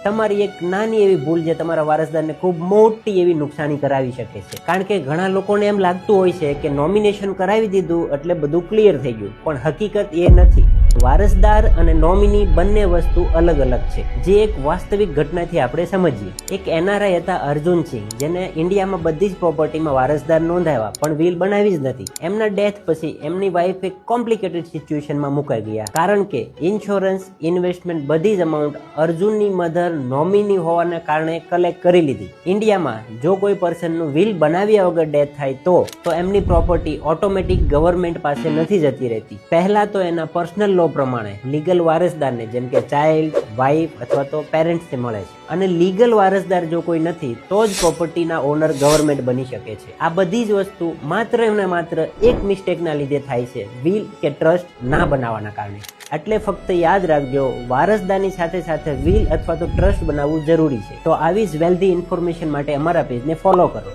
તમારી એક નાની એવી ભૂલ જે તમારા વારસદારને ખૂબ મોટી એવી નુકસાની કરાવી શકે છે. કારણ કે ઘણા લોકોને એમ લાગતું હોય છે કે નોમિનેશન કરાવી દીધું એટલે બધું ક્લિયર થઈ ગયું, પણ હકીકત એ નથી. વારસદાર અને નોમિની બંને વસ્તુ અલગ અલગ છે, જે એક વાસ્તવિક ઘટનાથી આપણે સમજીએ. એક NRI હતા અર્જુન સિંહ, જેને ઇન્ડિયામાં બધી જ પ્રોપર્ટીમાં વારસદાર નોંધાવ્યા પણ વિલ બનાવી જ નથી. એમના ડેથ પછી એમની વાઇફ એક કોમ્પ્લિકેટેડ સિચ્યુએશનમાં મુકાઈ ગયા, કારણ કે ઇન્સ્યોરન્સ, ઇન્વેસ્ટમેન્ટ બધી જ અમાઉન્ટ અર્જુનની મધર નોમિની હોવાના કારણે કલેક્ટ કરી લીધી. ઇન્ડિયામાં જો કોઈ પર્સનનું વિલ બનાવ્યા વગર ડેથ થાય તો એમની પ્રોપર્ટી ઓટોમેટિક ગવર્મેન્ટ પાસે નથી જતી રહેતી. પહેલા તો એના પર્સનલ લો પ્રમાણે લીગલ વારસદારને, જેમ કે ચાઇલ્ડ, વાઇફ અથવા તો પેરેન્ટ્સને મળે છે, અને લીગલ વારસદાર જો કોઈ નથી તો જ પ્રોપર્ટીના ઓનર ગવર્મેન્ટ બની શકે છે. આ બધી જ વસ્તુ માત્ર ને માત્ર એક મિસ્ટેકના લીધે થાય છે, વિલ કે ટ્રસ્ટ ના બનાવવાના કારણે. એટલે ફક્ત યાદ રાખજો, વારસદારની સાથે સાથે વિલ અથવા તો ટ્રસ્ટ બનાવવું જરૂરી છે. તો આવી જ વેલ્ધી ઇન્ફોર્મેશન માટે અમારા પેજને ફોલો કરો.